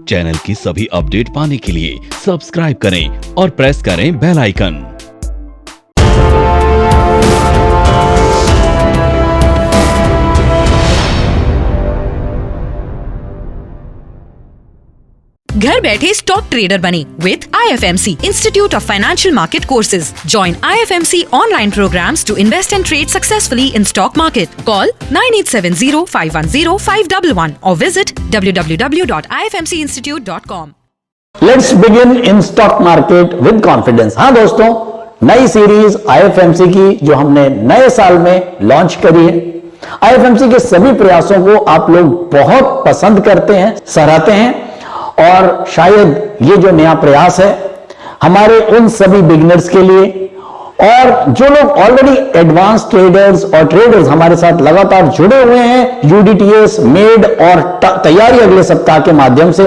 Channel की सभी update पाने के लिए सब्सक्राइब करें और प्रेस करें बेल आइकन। घर बैठे स्टॉक ट्रेडर बने with IFMC Institute of Financial Market Courses. Join IFMC online programs to invest and trade successfully in stock market. Call 9870-510-511 or visit www.ifmcinstitute.com. Let's begin in stock market with confidence. हाँ दोस्तों, नई series IFMC की जो हमने नए साल में launch करी है। IFMC के सभी प्रयासों को आप लोग बहुत पसंद करते हैं, सराहते हैं और शायद ये जो नया प्रयास है हमारे उन सभी बिगिनर्स के लिए और जो लोग ऑलरेडी एडवांस ट्रेडर्स और ट्रेडर्स हमारे साथ लगातार जुड़े हुए हैं UDTS, मेड और तैयारी अगले सप्ताह के माध्यम से,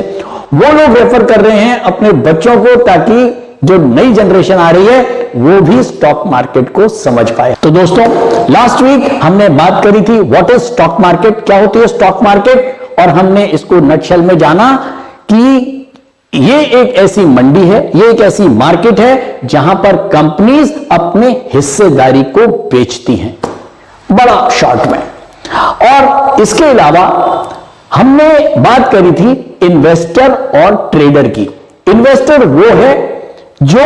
वो लोग रेफर कर रहे हैं अपने बच्चों को ताकि जो नई जनरेशन आ रही है वो भी स्टॉक मार्केट को समझ पाए। तो दोस्तों, लास्ट वीक हमने बात करी थी व्हाट इज स्टॉक मार्केट, क्या होती है स्टॉक मार्केट, और हमने इसको नटशेल में जाना कि ये एक ऐसी मंडी है, ये एक ऐसी मार्केट है जहां पर कंपनीज अपने हिस्सेदारी को बेचती हैं, बड़ा शॉर्ट में। और इसके अलावा हमने बात करी थी इन्वेस्टर और ट्रेडर की। इन्वेस्टर वो है जो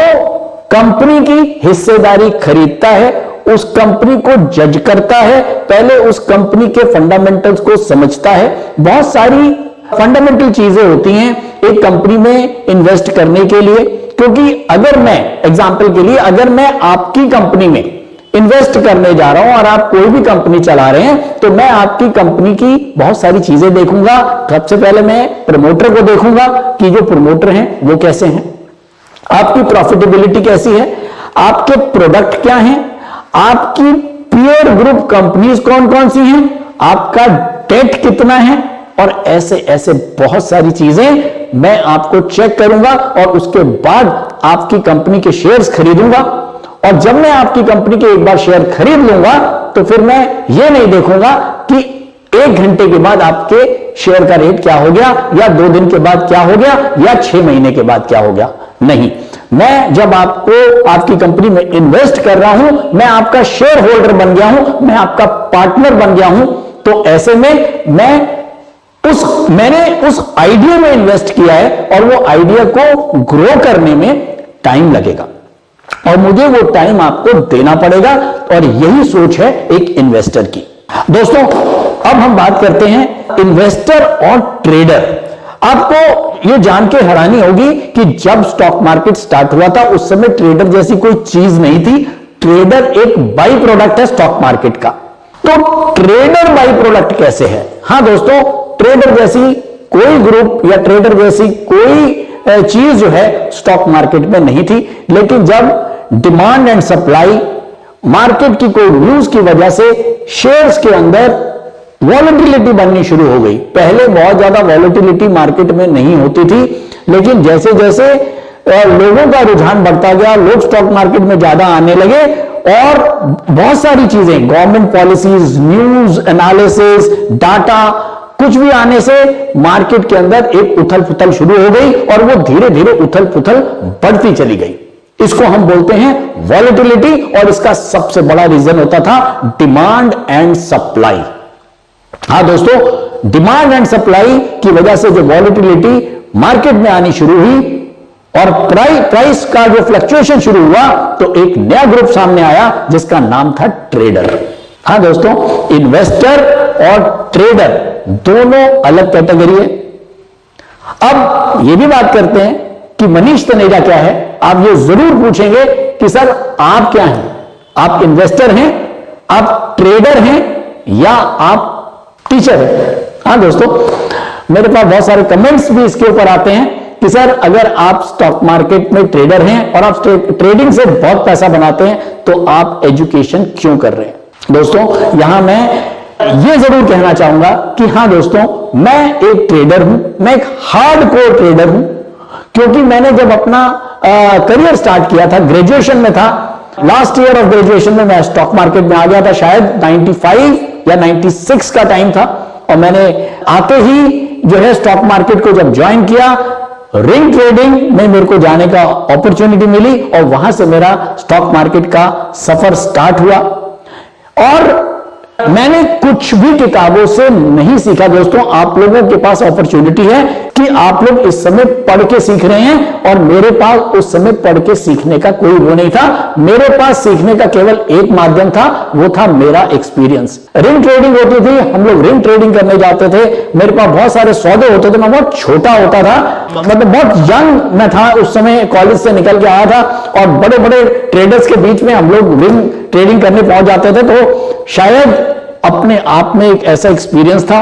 कंपनी की हिस्सेदारी खरीदता है, उस कंपनी को जज करता है, पहले उस कंपनी के फंडामेंटल्स को समझता है। बहुत सारी फंडामेंटल चीजें होती हैं एक कंपनी में इन्वेस्ट करने के लिए, क्योंकि अगर मैं एग्जांपल के लिए अगर मैं आपकी कंपनी में इन्वेस्ट करने जा रहा हूं और आप कोई भी कंपनी चला रहे हैं तो मैं आपकी कंपनी की बहुत सारी चीजें देखूंगा। सबसे पहले मैं प्रमोटर को देखूंगा कि जो प्रमोटर हैं वो कैसे हैं, आपकी प्रॉफिटेबिलिटी कैसी है, आपके प्रोडक्ट क्या हैं, आपकी पीयर ग्रुप कंपनीज कौन कौन सी हैं, आपका डेट कितना है, और ऐसे ऐसे बहुत सारी चीजें मैं आपको चेक करूंगा और उसके बाद आपकी कंपनी के शेयर्स खरीदूंगा। और जब मैं आपकी कंपनी के एक बार शेयर खरीद लूंगा तो फिर मैं ये नहीं देखूंगा कि 1 घंटे के बाद आपके शेयर का रेट क्या हो गया, या 2 दिन के बाद क्या हो गया, या 6 महीने के बाद क्या हो गया। नहीं, मैं जब आपको आपकी कंपनी में इन्वेस्ट कर रहा हूं, मैं आपका शेयर होल्डर बन गया हूं, मैं आपका पार्टनर बन गया हूं, तो ऐसे में मैंने उस आइडिया में इन्वेस्ट किया है और वो आइडिया को ग्रो करने में टाइम लगेगा और मुझे वो टाइम आपको देना पड़ेगा, और यही सोच है एक इन्वेस्टर की। दोस्तों, अब हम बात करते हैं इन्वेस्टर और ट्रेडर। आपको ये जान के हैरानी होगी कि जब स्टॉक मार्केट स्टार्ट हुआ था उस समय ट्रेडर जैसी कोई चीज नहीं थी। ट्रेडर एक बाई प्रोडक्ट है स्टॉक मार्केट का। तो ट्रेडर बाई प्रोडक्ट कैसे है? हाँ दोस्तों, ट्रेडर जैसी कोई ग्रुप या ट्रेडर जैसी कोई चीज जो है स्टॉक मार्केट में नहीं थी, लेकिन जब डिमांड एंड सप्लाई मार्केट की कोई न्यूज की वजह से शेयर्स के अंदर वॉलेटिलिटी बननी शुरू हो गई। पहले बहुत ज्यादा वॉलेटिलिटी मार्केट में नहीं होती थी, लेकिन जैसे जैसे लोगों का रुझान बढ़ता गया, लोग स्टॉक मार्केट में ज्यादा आने लगे और बहुत सारी चीजें, government policies, news analysis, data, कुछ भी आने से मार्केट के अंदर एक उथल पुथल शुरू हो गई और वो धीरे धीरे उथल पुथल बढ़ती चली गई। इसको हम बोलते हैं वॉलेटिलिटी, और इसका सबसे बड़ा रीजन होता था डिमांड एंड सप्लाई। हाँ दोस्तों, डिमांड एंड सप्लाई की वजह से जो वॉलेटिलिटी मार्केट में आनी शुरू हुई और प्राइस का जो फ्लक्चुएशन शुरू हुआ, तो एक नया ग्रुप सामने आया जिसका नाम था ट्रेडर। हाँ दोस्तों, इन्वेस्टर और ट्रेडर दोनों अलग कैटेगरी है। अब ये भी बात करते हैं कि मनीष तनेजा क्या है। आप ये जरूर पूछेंगे कि सर आप क्या हैं, आप इन्वेस्टर हैं, आप ट्रेडर हैं, या आप टीचर हैं? हाँ दोस्तों, मेरे पास बहुत सारे कमेंट्स भी इसके ऊपर आते हैं कि सर अगर आप स्टॉक मार्केट में ट्रेडर हैं और आप ट्रेडिंग से बहुत पैसा बनाते हैं तो आप एजुकेशन क्यों कर रहे हैं? दोस्तों, यहां मैं ये जरूर कहना चाहूंगा कि हाँ दोस्तों, मैं एक ट्रेडर हूं, मैं एक हार्डकोर ट्रेडर हूं, क्योंकि मैंने जब अपना करियर स्टार्ट किया था, ग्रेजुएशन में था, लास्ट ईयर ऑफ ग्रेजुएशन में मैं स्टॉक मार्केट में आ गया था, शायद 95 या 96 का टाइम था, और मैंने आते ही जो है स्टॉक मार्केट को जब ज्वाइन किया, रिंग ट्रेडिंग में मेरे को जाने का अपॉर्चुनिटी मिली और वहां से मेरा स्टॉक मार्केट का सफर स्टार्ट हुआ। और मैंने कुछ भी किताबों से नहीं सीखा। दोस्तों, आप लोगों के पास अपॉर्चुनिटी है कि आप लोग इस समय पढ़ के सीख रहे हैं और मेरे पास उस समय पढ़ के सीखने का कोई वो नहीं था। मेरे पास सीखने का केवल एक माध्यम था, वो था मेरा एक्सपीरियंस। रिंग ट्रेडिंग होती थी, हम लोग रिंग ट्रेडिंग करने जाते थे। मेरे पास बहुत सारे सौदे होते थे, मैं बहुत छोटा होता था, मतलब बहुत यंग मैं था उस समय, कॉलेज से निकल के आया था और बड़े बड़े ट्रेडर्स के बीच में हम लोग रिंग ट्रेडिंग करने पहुंच जाते थे। तो शायद अपने आप में एक ऐसा एक्सपीरियंस था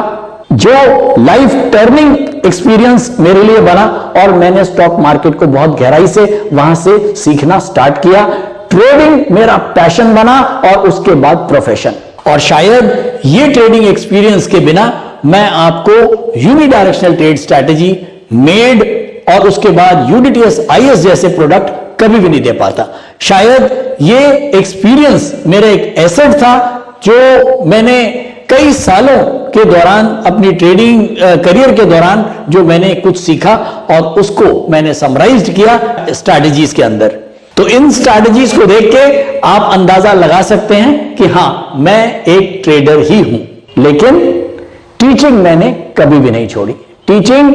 जो लाइफ टर्निंग एक्सपीरियंस मेरे लिए बना और मैंने स्टॉक मार्केट को बहुत गहराई से वहां से सीखना स्टार्ट किया। ट्रेडिंग मेरा पैशन बना और उसके बाद प्रोफेशन। और शायद ये ट्रेडिंग एक्सपीरियंस के बिना मैं आपको यूनिडायरेक्शनल ट्रेड स्ट्रैटेजी, मेड और उसके बाद यूडीटीएस आईएस जैसे प्रोडक्ट कभी भी नहीं दे पाता। शायद ये एक्सपीरियंस मेरा एक एसेट था जो मैंने कई सालों के दौरान, अपनी ट्रेडिंग करियर के दौरान जो मैंने कुछ सीखा और उसको मैंने समराइज किया स्ट्रैटेजीज के अंदर। तो इन स्ट्रैटेजीज को देख के आप अंदाजा लगा सकते हैं कि हां, मैं एक ट्रेडर ही हूं। लेकिन टीचिंग मैंने कभी भी नहीं छोड़ी। टीचिंग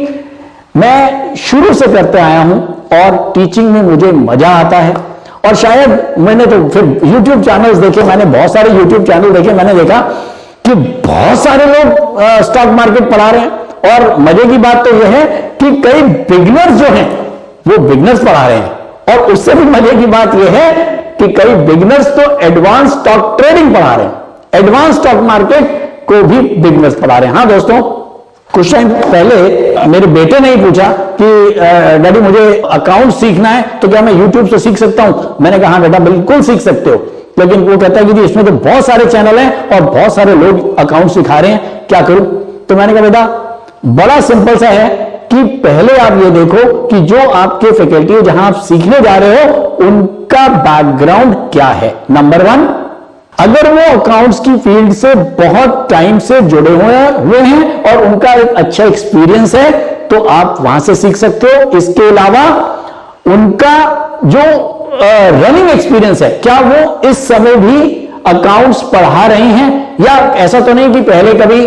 मैं शुरू से करते आया हूं और टीचिंग में मुझे मजा आता है। और शायद मैंने तो फिर YouTube चैनल्स देखे, मैंने बहुत सारे YouTube चैनल देखे, मैंने देखा कि बहुत सारे लोग स्टॉक मार्केट पढ़ा रहे हैं। और मजे की बात तो यह है कि कई बिगिनर्स जो हैं वो बिगिनर्स पढ़ा रहे हैं। और उससे भी मजे की बात यह है कि कई बिगिनर्स तो एडवांस स्टॉक ट्रेडिंग पढ़ा रहे हैं, एडवांस स्टॉक मार्केट को भी बिगिनर्स पढ़ा रहे हैं। हाँ दोस्तों, कुछ टाइम पहले मेरे बेटे ने ही पूछा कि डैडी मुझे अकाउंट सीखना है तो क्या मैं YouTube से सीख सकता हूं? मैंने कहा हाँ बेटा, बिल्कुल सीख सकते हो। लेकिन वो कहता है कि जी इसमें तो बहुत सारे चैनल हैं और बहुत सारे लोग अकाउंट सिखा रहे हैं, क्या करूं? तो मैंने कहा बेटा, बड़ा सिंपल सा है कि पहले आप ये देखो कि जो आपके फैकल्टी जहां आप सीखने जा रहे हो उनका बैकग्राउंड क्या है। नंबर 1, अगर वो अकाउंट्स की फील्ड से बहुत टाइम से जुड़े हुए हैं और उनका एक अच्छा एक्सपीरियंस है तो आप वहां से सीख सकते हो। इसके अलावा उनका जो रनिंग एक्सपीरियंस है, क्या वो इस समय भी अकाउंट्स पढ़ा रहे हैं, या ऐसा तो नहीं कि पहले कभी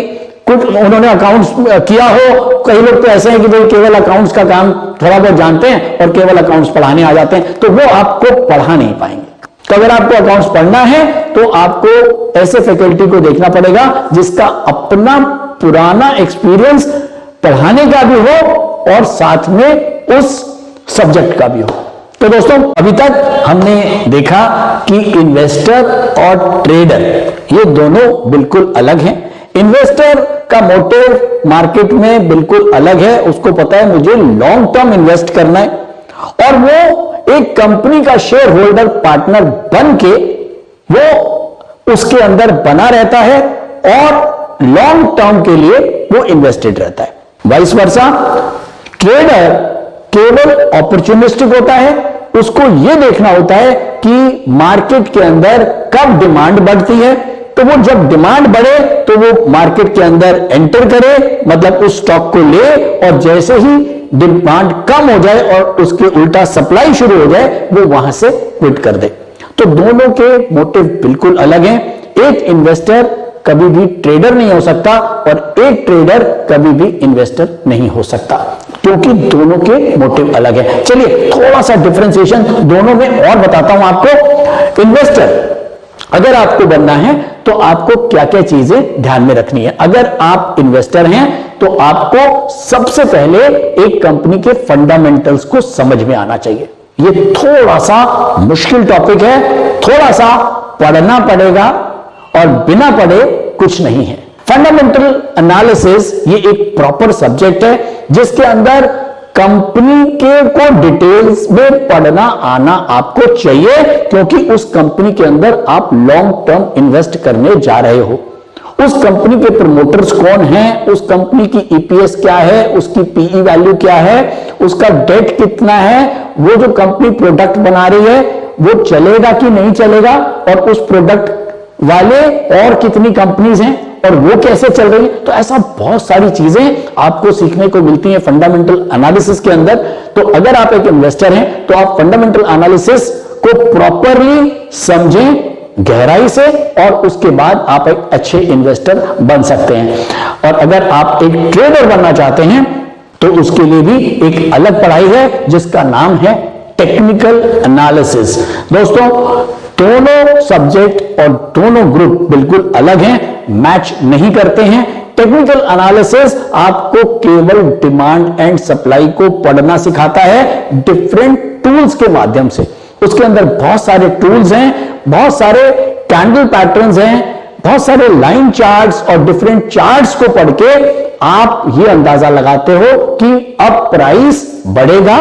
कुछ उन्होंने अकाउंट्स किया हो। कई लोग तो ऐसे हैं कि भाई केवल अकाउंट्स का काम थोड़ा बहुत जानते हैं और केवल अकाउंट्स पढ़ाने आ जाते हैं, तो वो आपको पढ़ा नहीं पाएंगे। तो अगर आपको अकाउंट्स पढ़ना है तो आपको ऐसे फैकल्टी को देखना पड़ेगा जिसका अपना पुराना एक्सपीरियंस पढ़ाने का भी हो और साथ में उस सब्जेक्ट का भी हो। तो दोस्तों, अभी तक हमने देखा कि इन्वेस्टर और ट्रेडर ये दोनों बिल्कुल अलग हैं। इन्वेस्टर का मोटिव मार्केट में बिल्कुल अलग है, उसको पता है मुझे लॉन्ग टर्म इन्वेस्ट करना है और वो एक कंपनी का शेयर होल्डर पार्टनर बन के वो उसके अंदर बना रहता है और लॉन्ग टर्म के लिए वो इन्वेस्टेड रहता है। वाइस वर्सा, ट्रेडर केवल अपॉर्चुनिस्टिक होता है, उसको यह देखना होता है कि मार्केट के अंदर कब डिमांड बढ़ती है, तो वो जब डिमांड बढ़े तो वो मार्केट के अंदर एंटर करे, मतलब उस स्टॉक को ले, और जैसे ही डिमांड कम हो जाए और उसके उल्टा सप्लाई शुरू हो जाए वो वहां से क्विट कर दे। तो दोनों के मोटिव बिल्कुल अलग हैं। एक इन्वेस्टर कभी भी ट्रेडर नहीं हो सकता और एक ट्रेडर कभी भी इन्वेस्टर नहीं हो सकता, क्योंकि दोनों के मोटिव अलग है। चलिए थोड़ा सा डिफरेंशिएशन दोनों में और बताता हूं आपको। इन्वेस्टर अगर आपको बनना है तो आपको क्या क्या चीजें ध्यान में रखनी है। अगर आप इन्वेस्टर हैं तो आपको सबसे पहले एक कंपनी के फंडामेंटल्स को समझ में आना चाहिए। ये थोड़ा सा मुश्किल टॉपिक है, थोड़ा सा पढ़ना पड़ेगा और बिना पढ़े कुछ नहीं है। फंडामेंटल एनालिसिस ये एक प्रॉपर सब्जेक्ट है जिसके अंदर कंपनी के को डिटेल्स में पढ़ना आना आपको चाहिए, क्योंकि उस कंपनी के अंदर आप लॉन्ग टर्म इन्वेस्ट करने जा रहे हो। उस कंपनी के प्रमोटर्स कौन हैं, उस कंपनी की ईपीएस क्या है, उसकी पीई वैल्यू क्या है, उसका डेट कितना है, वो जो कंपनी प्रोडक्ट बना रही है वो चलेगा कि नहीं चलेगा, और उस प्रोडक्ट वाले और कितनी कंपनीज हैं और वो कैसे चल रही है। तो ऐसा बहुत सारी चीजें आपको सीखने को मिलती हैं फंडामेंटल एनालिसिस के अंदर। तो अगर आप एक इन्वेस्टर हैं तो आप फंडामेंटल एनालिसिस को प्रॉपरली समझें गहराई से, और उसके बाद आप एक अच्छे इन्वेस्टर बन सकते हैं। और अगर आप एक ट्रेडर बनना चाहते हैं तो उसके लिए भी एक अलग पढ़ाई है जिसका नाम है टेक्निकल एनालिसिस। दोस्तों, दोनों सब्जेक्ट और दोनों ग्रुप बिल्कुल अलग हैं, मैच नहीं करते हैं। टेक्निकल एनालिसिस आपको केवल डिमांड एंड सप्लाई को पढ़ना सिखाता है डिफरेंट टूल्स के माध्यम से। उसके अंदर बहुत सारे टूल्स हैं, बहुत सारे कैंडल पैटर्न्स हैं, बहुत सारे लाइन चार्ट्स और डिफरेंट चार्ट्स को पढ़ के आप ये अंदाजा लगाते हो कि अब प्राइस बढ़ेगा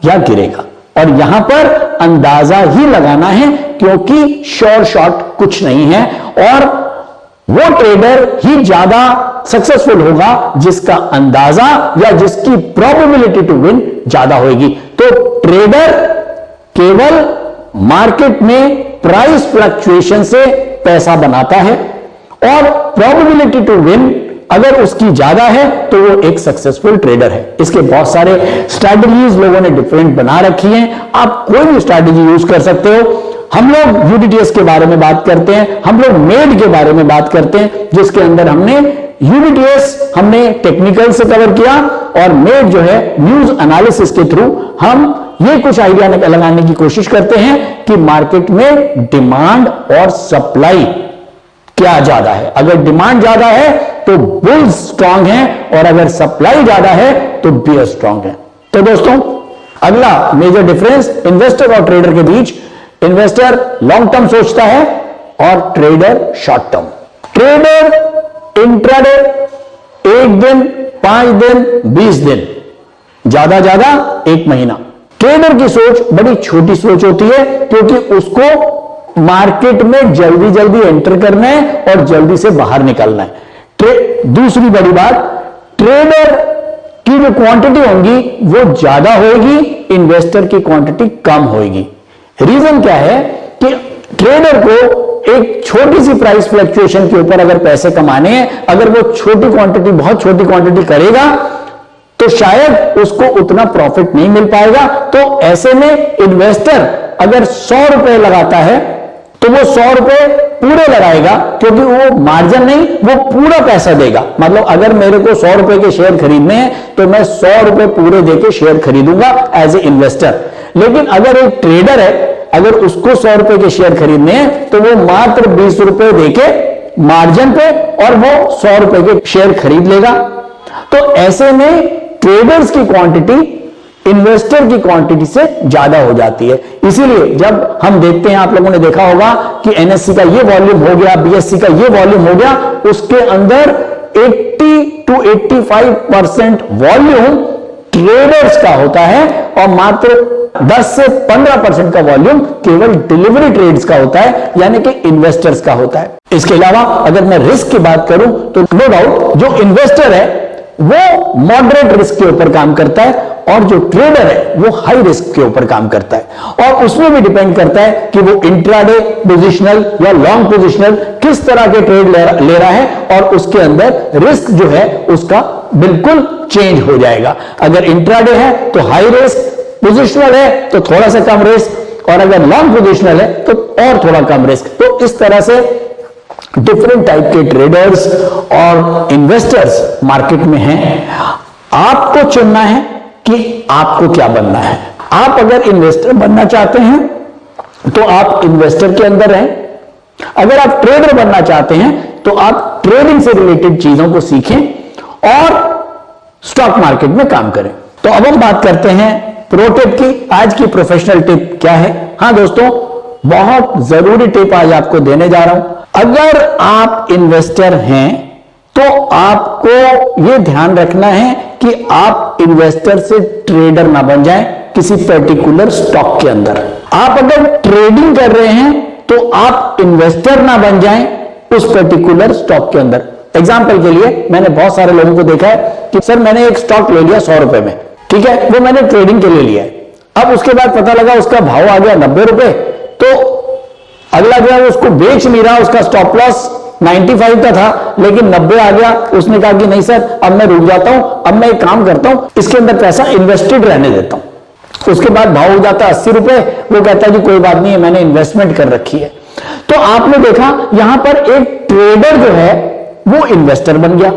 या गिरेगा। और यहां पर अंदाजा ही लगाना है, क्योंकि श्योर शॉट कुछ नहीं है, और वो ट्रेडर ही ज्यादा सक्सेसफुल होगा जिसका अंदाजा या जिसकी प्रोबेबिलिटी टू विन ज्यादा होगी। तो ट्रेडर केवल मार्केट में प्राइस फ्लक्चुएशन से पैसा बनाता है, और प्रोबेबिलिटी टू विन अगर उसकी ज्यादा है तो वो एक सक्सेसफुल ट्रेडर है। इसके बहुत सारे स्ट्रैटेजीज लोगों ने डिफरेंट बना रखी हैं, आप कोई भी स्ट्रैटेजी यूज कर सकते हो। हम लोग यूडीटीएस के बारे में बात करते हैं, हम लोग मेड के बारे में बात करते हैं, जिसके अंदर हमने यूडीटीएस हमने टेक्निकल से कवर किया, और मेड जो है न्यूज एनालिसिस के थ्रू हम ये कुछ आइडिया लगाने की कोशिश करते हैं कि मार्केट में डिमांड और सप्लाई क्या ज्यादा है। अगर डिमांड ज्यादा है तो बुल्स स्ट्रांग है, और अगर सप्लाई ज्यादा है तो बियर स्ट्रांग है। तो दोस्तों, अगला मेजर डिफरेंस इन्वेस्टर और ट्रेडर के बीच, इन्वेस्टर लॉन्ग टर्म सोचता है और trader short term. Trader intraday 1 दिन, 5 दिन, 20 दिन, ज्यादा 1 महीना। ट्रेडर की सोच बड़ी छोटी सोच होती है, क्योंकि उसको मार्केट में जल्दी जल्दी एंटर करना है और जल्दी से बाहर निकलना है। दूसरी बड़ी बात, ट्रेडर की जो क्वांटिटी होगी वो ज्यादा होगी, इन्वेस्टर की क्वांटिटी कम होगी। रीजन क्या है कि ट्रेडर को एक छोटी सी प्राइस फ्लक्चुएशन के ऊपर अगर पैसे कमाने हैं, अगर वो छोटी क्वांटिटी, बहुत छोटी क्वांटिटी करेगा तो शायद उसको उतना प्रॉफिट नहीं मिल पाएगा। तो ऐसे में इन्वेस्टर अगर 100 रुपए लगाता है तो वो 100 रुपए पूरे लगाएगा, क्योंकि वो मार्जिन नहीं, वो पूरा पैसा देगा। मतलब अगर मेरे को 100 रुपए के शेयर खरीदने हैं तो मैं 100 रुपए पूरे देके शेयर खरीदूंगा एज ए इन्वेस्टर। लेकिन अगर एक ट्रेडर है, अगर उसको 100 रुपए के शेयर खरीदने हैं तो वो मात्र 20 रुपए देके मार्जिन पे और वो 100 रुपए के शेयर खरीद लेगा। तो ऐसे में ट्रेडर्स की क्वांटिटी इन्वेस्टर की क्वांटिटी से ज्यादा हो जाती है। इसीलिए जब हम देखते हैं, आप लोगों ने देखा होगा कि एनएससी का ये वॉल्यूम हो गया, बीएससी का ये वॉल्यूम हो गया, उसके अंदर 80 to 85% वॉल्यूम ट्रेडर्स का होता है, और मात्र 10 से 15% का वॉल्यूम केवल डिलीवरी ट्रेड्स का होता है, यानी कि इन्वेस्टर्स का होता है। इसके अलावा अगर मैं रिस्क की बात करूं तो नो डाउट जो इन्वेस्टर है वो मॉडरेट रिस्क के ऊपर काम करता है, और जो ट्रेडर है वो हाई रिस्क के ऊपर काम करता है। और उसमें भी डिपेंड करता है कि वो इंट्राडे पोजिशनल या लॉन्ग पोजिशनल किस तरह के ट्रेड ले रहा है, और उसके अंदर रिस्क जो है उसका बिल्कुल चेंज हो जाएगा। अगर इंट्राडे है तो हाई रिस्क, पोजिशनल है तो थोड़ा सा कम रिस्क, और अगर लॉन्ग पोजिशनल है तो और थोड़ा कम रिस्क। तो इस तरह से डिफरेंट टाइप के ट्रेडर्स और इन्वेस्टर्स मार्केट में हैं। आपको चुनना है कि आपको क्या बनना है। आप अगर इन्वेस्टर बनना चाहते हैं तो आप इन्वेस्टर के अंदर रहें, अगर आप ट्रेडर बनना चाहते हैं तो आप ट्रेडिंग से रिलेटेड चीजों को सीखें और स्टॉक मार्केट में काम करें। तो अब हम बात करते हैं प्रो टिप की। आज की प्रोफेशनल टिप क्या है? हाँ दोस्तों, बहुत जरूरी टिप आज आपको देने जा रहा हूं। अगर आप इन्वेस्टर हैं तो आपको यह ध्यान रखना है कि आप इन्वेस्टर से ट्रेडर ना बन जाएं किसी पर्टिकुलर स्टॉक के अंदर। आप अगर ट्रेडिंग कर रहे हैं तो आप इन्वेस्टर ना बन जाएं उस पर्टिकुलर स्टॉक के अंदर। एग्जाम्पल के लिए मैंने बहुत सारे लोगों को देखा है कि सर मैंने एक स्टॉक ले लिया 100 रुपए में, ठीक है, वो मैंने ट्रेडिंग के लिए लिया है। अब उसके बाद पता लगा उसका भाव आ गया 90 रुपए, तो अगला जो है उसको बेच नहीं रहा, उसका स्टॉप लॉस 95 का था लेकिन 90 आ गया, उसने कहा कि नहीं सर अब मैं रुक जाता हूं, अब मैं एक काम करता हूं, इसके अंदर पैसा इन्वेस्टेड रहने देता हूं। उसके बाद भाव हो जाता है 80 रुपए, वो कहता है कि कोई बात नहीं है मैंने इन्वेस्टमेंट कर रखी है। तो आपने देखा यहां पर एक ट्रेडर जो है वो इन्वेस्टर बन गया।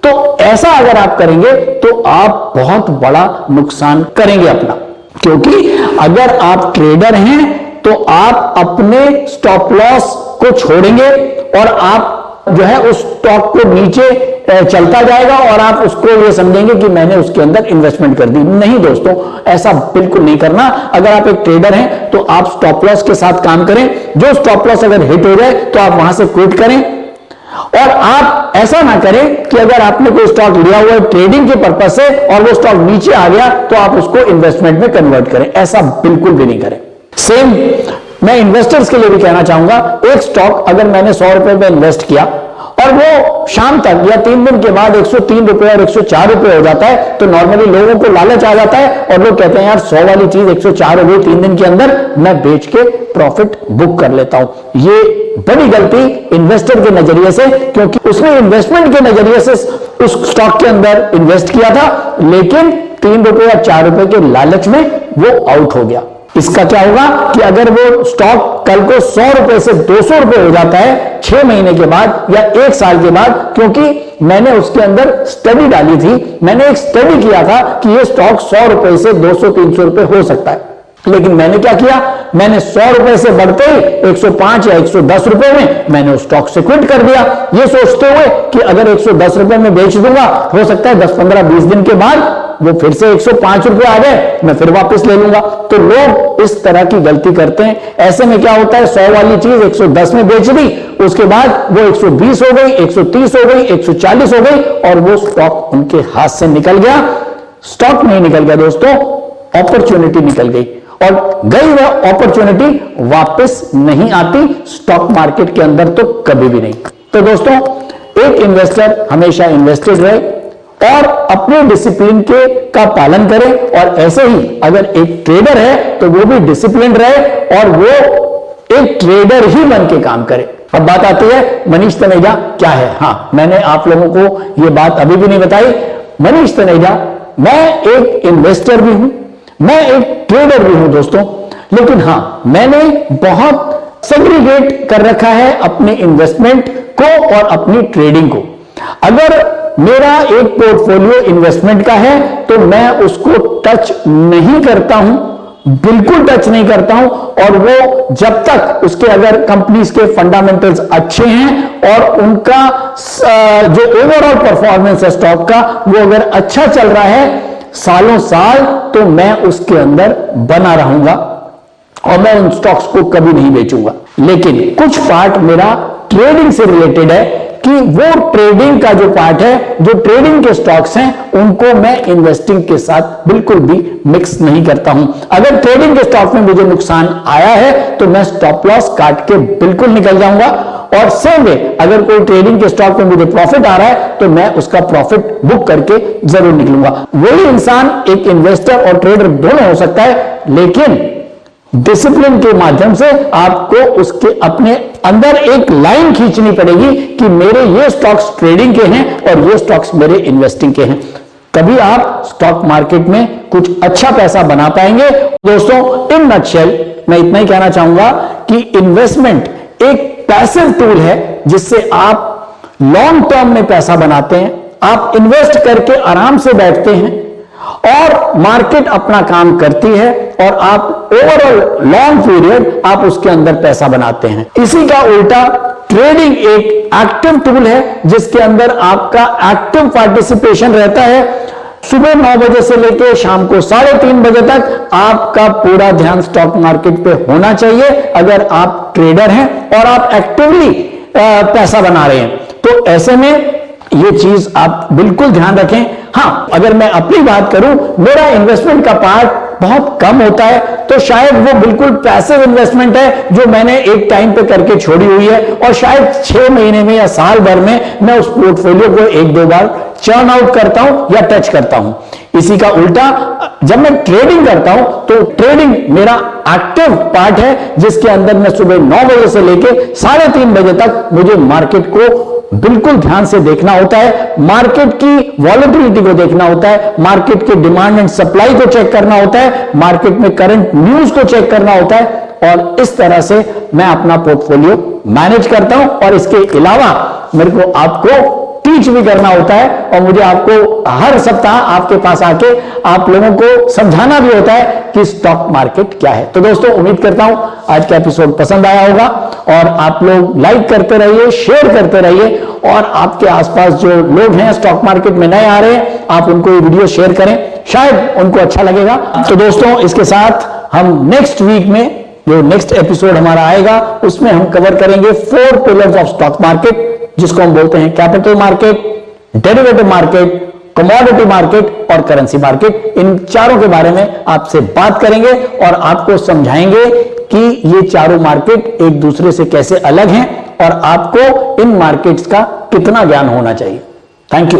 तो ऐसा अगर आप करेंगे तो आप बहुत बड़ा नुकसान करेंगे अपना, क्योंकि अगर आप ट्रेडर हैं तो आप अपने स्टॉप लॉस को छोड़ेंगे और आप जो है उस स्टॉक को नीचे चलता जाएगा और आप उसको ये समझेंगे कि मैंने उसके अंदर इन्वेस्टमेंट कर दी। नहीं दोस्तों, ऐसा बिल्कुल नहीं करना। अगर आप एक ट्रेडर हैं तो आप स्टॉप लॉस के साथ काम करें। जो स्टॉप लॉस अगर हिट हो जाए तो आप वहां से क्विट करें, और आप ऐसा ना करें कि अगर आपने कोई स्टॉक लिया हुआ है ट्रेडिंग के पर्पज से और वो स्टॉक नीचे आ गया तो आप उसको इन्वेस्टमेंट में कन्वर्ट करें। ऐसा बिल्कुल भी नहीं करें। सेम मैं इन्वेस्टर्स के लिए भी कहना चाहूंगा, एक स्टॉक अगर मैंने 100 रुपए में इन्वेस्ट किया और वो शाम तक या 3 दिन के बाद 103 रुपए और 104 रुपए हो जाता है तो नॉर्मली लोगों को लालच आ जाता है और लोग कहते हैं यार 100 वाली चीज 104 हो गई 3 दिन के अंदर, मैं बेच के प्रॉफिट बुक कर लेता हूं। ये बड़ी गलती इन्वेस्टर के नजरिए से, क्योंकि उसने इन्वेस्टमेंट के नजरिए से उस स्टॉक के अंदर इन्वेस्ट किया था लेकिन 3 रुपए या 4 रुपए के लालच में वो आउट हो गया। इसका क्या होगा कि अगर वो स्टॉक कल को 100 रुपए से 200 रुपए हो जाता है 6 महीने के बाद या 1 साल के बाद, क्योंकि मैंने उसके अंदर स्टडी डाली थी, मैंने एक स्टडी किया था कि ये स्टॉक 100 रुपए से 200-300 रुपए हो सकता है, लेकिन मैंने क्या किया, मैंने 100 रुपए से बढ़ते ही 105 या 110 रुपए में मैंने उस स्टॉक से क्विट कर दिया, ये सोचते हुए कि अगर 110 रुपए में बेच दूंगा हो सकता है 10, 15, 20 दिन के बाद वो फिर से 105 रुपए आ गए, मैं फिर वापस ले लूंगा। तो लोग इस तरह की गलती करते हैं। ऐसे में क्या होता है, 100 वाली चीज 110 में बेच दी, उसके बाद वो 120 हो गई, 130 हो गई, 140 हो गई और वो स्टॉक उनके हाथ से निकल गया। स्टॉक नहीं निकल गया दोस्तों, अपॉर्चुनिटी निकल गई, और गई वह अपॉर्चुनिटी वापस नहीं आती स्टॉक मार्केट के अंदर तो कभी भी नहीं। तो दोस्तों, एक इन्वेस्टर हमेशा इन्वेस्टेड रहे और अपने डिसिप्लिन का पालन करे, और ऐसे ही अगर एक ट्रेडर है तो वो भी डिसिप्लिन रहे और वो एक ट्रेडर ही बन के काम करे। अब बात आती है मनीष तनेजा क्या है। हाँ, मैंने आप लोगों को ये बात अभी भी नहीं बताई। मनीष तनेजा, मैं एक इन्वेस्टर भी हूं, मैं एक ट्रेडर भी हूं दोस्तों, लेकिन हां मैंने बहुत सेग्रीगेट कर रखा है अपने इन्वेस्टमेंट को और अपनी ट्रेडिंग को। अगर मेरा एक पोर्टफोलियो इन्वेस्टमेंट का है तो मैं उसको टच नहीं करता हूं, बिल्कुल टच नहीं करता हूं, और वो जब तक उसके अगर कंपनीज के फंडामेंटल्स अच्छे हैं और उनका जो ओवरऑल परफॉर्मेंस है स्टॉक का वो अगर अच्छा चल रहा है सालों साल, तो मैं उसके अंदर बना रहूंगा और मैं उन स्टॉक्स को कभी नहीं बेचूंगा। लेकिन कुछ पार्ट मेरा ट्रेडिंग से रिलेटेड है कि वो ट्रेडिंग का जो पार्ट है, जो ट्रेडिंग के स्टॉक्स हैं, उनको मैं इन्वेस्टिंग के साथ बिल्कुल भी मिक्स नहीं करता हूं। अगर ट्रेडिंग के स्टॉक में मुझे नुकसान आया है तो मैं स्टॉप लॉस काट के बिल्कुल निकल जाऊंगा, और सेम वे अगर कोई ट्रेडिंग के स्टॉक में मुझे प्रॉफिट आ रहा है तो मैं उसका प्रॉफिट बुक करके जरूर निकलूंगा। वही इंसान एक इन्वेस्टर और ट्रेडर दोनों हो सकता है, लेकिन डिसिप्लिन के माध्यम से आपको उसके अपने अंदर एक लाइन खींचनी पड़ेगी कि मेरे ये स्टॉक्स ट्रेडिंग के हैं और ये स्टॉक्स मेरे इन्वेस्टिंग के हैं, तभी आप स्टॉक मार्केट में कुछ अच्छा पैसा बना पाएंगे। दोस्तों, इन नटशेल मैं इतना ही कहना चाहूंगा कि इन्वेस्टमेंट एक पैसिव टूल है जिससे आप लॉन्ग टर्म में पैसा बनाते हैं। आप इन्वेस्ट करके आराम से बैठते हैं और मार्केट अपना काम करती है और आप ओवरऑल लॉन्ग पीरियड आप उसके अंदर पैसा बनाते हैं। इसी का उल्टा ट्रेडिंग एक एक्टिव टूल है जिसके अंदर आपका एक्टिव पार्टिसिपेशन रहता है। सुबह 9 बजे से लेकर शाम को 3:30 बजे तक आपका पूरा ध्यान स्टॉक मार्केट पे होना चाहिए अगर आप ट्रेडर हैं और आप एक्टिवली पैसा बना रहे हैं। तो ऐसे में ये चीज आप बिल्कुल ध्यान रखें। हां, अगर मैं अपनी बात करूं, मेरा इन्वेस्टमेंट का पार्ट बहुत कम होता है, तो शायद वो बिल्कुल पैसिव इन्वेस्टमेंट है जो मैंने एक टाइम पे करके छोड़ी हुई है, और शायद 6 महीने में या साल भर में मैं उस पोर्टफोलियो को 1-2 बार चर्न आउट करता हूं या टच करता हूं। इसी का उल्टा जब मैं ट्रेडिंग करता हूं तो ट्रेडिंग मेरा एक्टिव पार्ट है जिसके अंदर मैं सुबह 9 बजे से लेके 3:30 बजे तक मुझे मार्केट को बिल्कुल ध्यान से देखना होता है, मार्केट की वॉलेटिलिटी को देखना होता है, मार्केट के डिमांड एंड सप्लाई को चेक करना होता है, मार्केट में करंट न्यूज को चेक करना होता है, और इस तरह से मैं अपना पोर्टफोलियो मैनेज करता हूं। और इसके अलावा मेरे को आपको टीच भी करना होता है और मुझे आपको हर सप्ताह आपके पास आके आप लोगों को समझाना भी होता है कि स्टॉक मार्केट क्या है। तो दोस्तों, उम्मीद करता हूं आज का एपिसोड पसंद आया होगा और आप लोग लाइक करते रहिए, शेयर करते रहिए, और आपके आसपास जो लोग हैं स्टॉक मार्केट में नए आ रहे हैं, आप उनको ये वीडियो शेयर करें, शायद उनको अच्छा लगेगा। तो दोस्तों, इसके साथ हम नेक्स्ट वीक में जो नेक्स्ट एपिसोड हमारा आएगा उसमें हम कवर करेंगे 4 पिलर्स ऑफ स्टॉक मार्केट, जिसको हम बोलते हैं capital market, derivative market, commodity market और करेंसी मार्केट। इन चारों के बारे में आपसे बात करेंगे और आपको समझाएंगे कि ये चारों मार्केट एक दूसरे से कैसे अलग हैं और आपको इन मार्केट्स का कितना ज्ञान होना चाहिए। Thank you.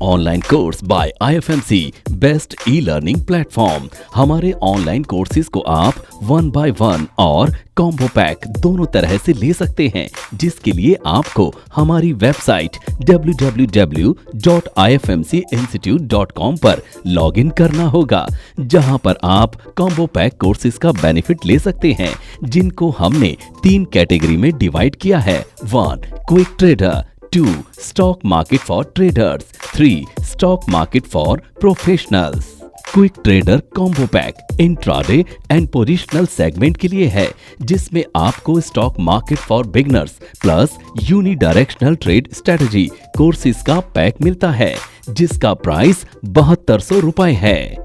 Online course by IFMC best e-learning platform. हमारे ऑनलाइन कोर्सेज को आप 1 by 1 और कॉम्बो पैक दोनों तरह से ले सकते हैं, जिसके लिए आपको हमारी वेबसाइट www.ifmcinstitute.com पर लॉगिन करना होगा, जहां पर आप कॉम्बो पैक कोर्सेज का बेनिफिट ले सकते हैं, जिनको हमने 3 कैटेगरी में डिवाइड किया है। 1 quick trader, 2 stock market for traders, 3 stock market for professionals. Quick trader combo pack intraday and positional segment के लिए है, जिसमें आपको stock market for beginners plus unidirectional trade strategy courses का पैक मिलता है, जिसका प्राइस 7200 रुपए है।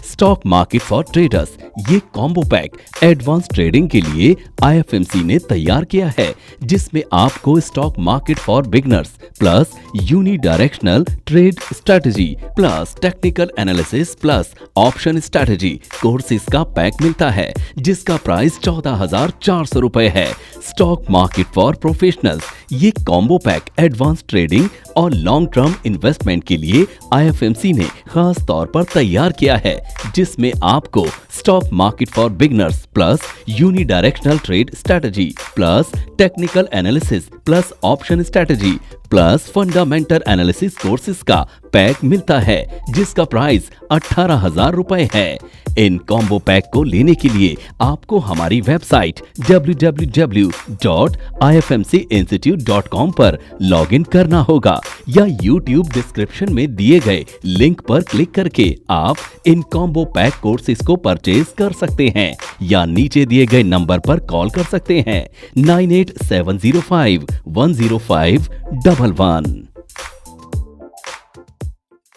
स्टॉक मार्केट फॉर ट्रेडर्स ये कॉम्बो पैक एडवांस ट्रेडिंग के लिए IFMC ने तैयार किया है, जिसमें आपको stock market for beginners plus unidirectional trade strategy plus technical analysis plus option strategy courses का पैक मिलता है, जिसका प्राइस 14,400 रुपए है। स्टॉक मार्केट फॉर प्रोफेशनल्स ये कॉम्बो पैक एडवांस ट्रेडिंग और लॉन्ग टर्म इन्वेस्टमेंट के लिए IFMC ने खास तौर पर तैयार किया है, जिसमें आपको stock market for beginners plus unidirectional trade strategy plus technical analysis plus option strategy plus fundamental analysis courses का पैक मिलता है, जिसका प्राइस 18,000 रुपए है। इन कॉम्बो पैक को लेने के लिए आपको हमारी वेबसाइट www.ifmcinstitute.com पर लॉगिन करना होगा, या YouTube डिस्क्रिप्शन में दिए गए लिंक पर क्लिक करके आप इन कॉम्बो पैक कोर्सेज को परचेज कर सकते हैं, या नीचे दिए गए नंबर पर कॉल कर सकते हैं 9870510511।